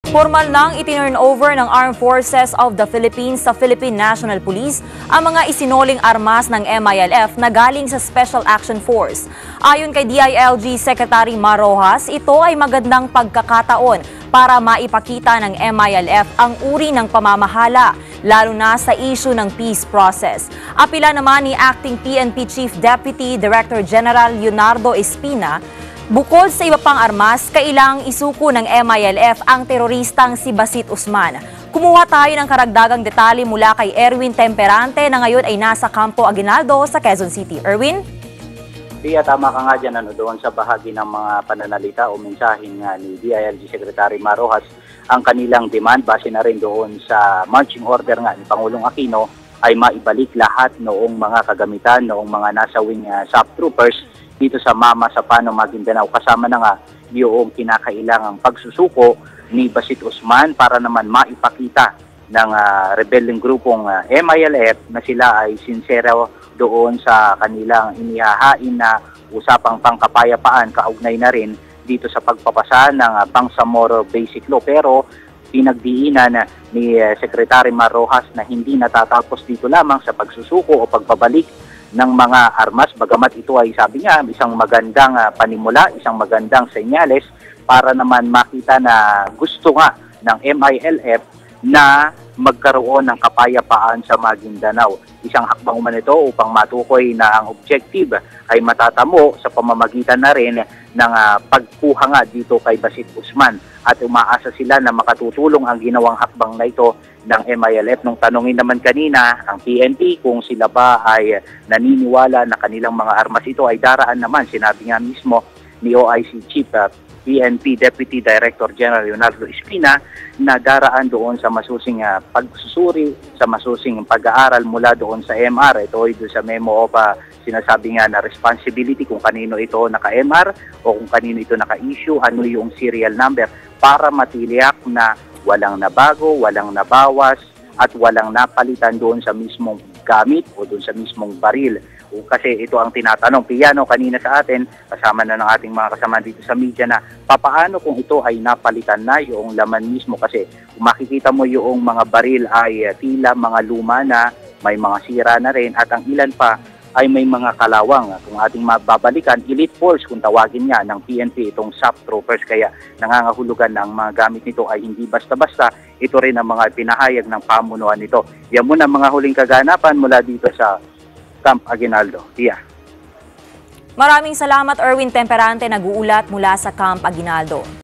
Formal nang itinurn over ng Armed Forces of the Philippines sa Philippine National Police ang mga isinuling armas ng MILF na galing sa Special Action Force. Ayon kay DILG Secretary Mar Rojas, ito ay magandang pagkakataon para maipakita ng MILF ang uri ng pamamahala, lalo na sa issue ng peace process. Apila naman ni Acting PNP Chief Deputy Director General Leonardo Espina, bukod sa iba pang armas, kailangang isuko ng MILF ang teroristang si Basit Usman. Kumuha tayo ng karagdagang detalye mula kay Erwin Temperante na ngayon ay nasa Campo Aguinaldo sa Quezon City. Erwin? Tia, tama ka nga dyan doon sa bahagi ng mga pananalita o mensahin nga ni DILG Secretary Mar Rojas, ang kanilang demand base na rin doon sa marching order nga ni Pangulong Aquino ay maibalik lahat noong mga kagamitan, noong mga nasawing SAP troopers dito sa Mama Sapano, Maguindanao, kasama na nga yung kinakailangang pagsusuko ni Basit Usman para naman maipakita ng rebelling grupong MILF na sila ay sincero doon sa kanilang inihahain na usapang pangkapayapaan, kaugnay na rin dito sa pagpapasa ng Bangsamoro Basic Law. Pero pinagdiinan ni Secretary Mar Rojas na hindi natatapos dito lamang sa pagsusuko o pagbabalik ng mga armas, bagamat ito ay sabi niya isang magandang panimula, isang magandang senyales para naman makita na gusto nga ng MILF na magkaroon ng kapayapaan sa Maguindanao. Isang hakbang man ito upang matukoy na ang objective ay matatamo sa pamamagitan na rin ng pagkuha nga dito kay Basit Usman, at umaasa sila na makatutulong ang ginawang hakbang na ito ng MILF. Nung tanungin naman kanina ang PNP kung sila ba ay naniniwala na kanilang mga armas ito ay daraan naman, sinabi nga mismo ni OIC Chief PNP Deputy Director General Leonardo Espina na daraan doon sa masusing pagsusuri, sa masusing pag-aaral mula doon sa MR. Ito ay doon sa memo of sinasabi nga na responsibility kung kanino ito naka-MR o kung kanino ito naka-issue, ano yung serial number, para matiliyak na walang nabago, walang nabawas at walang napalitan doon sa mismong gamit o doon sa mismong baril. Kasi ito ang tinatanong, Piano, kanina sa atin, kasama na ng ating mga kasama dito sa media, na papaano kung ito ay napalitan na yung laman mismo. Kasi kung makikita mo yung mga baril ay tila mga luma na, may mga sira na rin, at ang ilan pa ay may mga kalawang. Kung ating mababalikan, elite force kung tawagin nga ng PNP itong SAP troopers, kaya nangangahulugan na ang mga gamit nito ay hindi basta-basta. Ito rin ang mga pinahayag ng pamunuan nito. Yan muna mga huling kaganapan mula dito sa Camp Aguinaldo. Tia. Maraming salamat, Erwin Temperante, nag-uulat mula sa Camp Aguinaldo.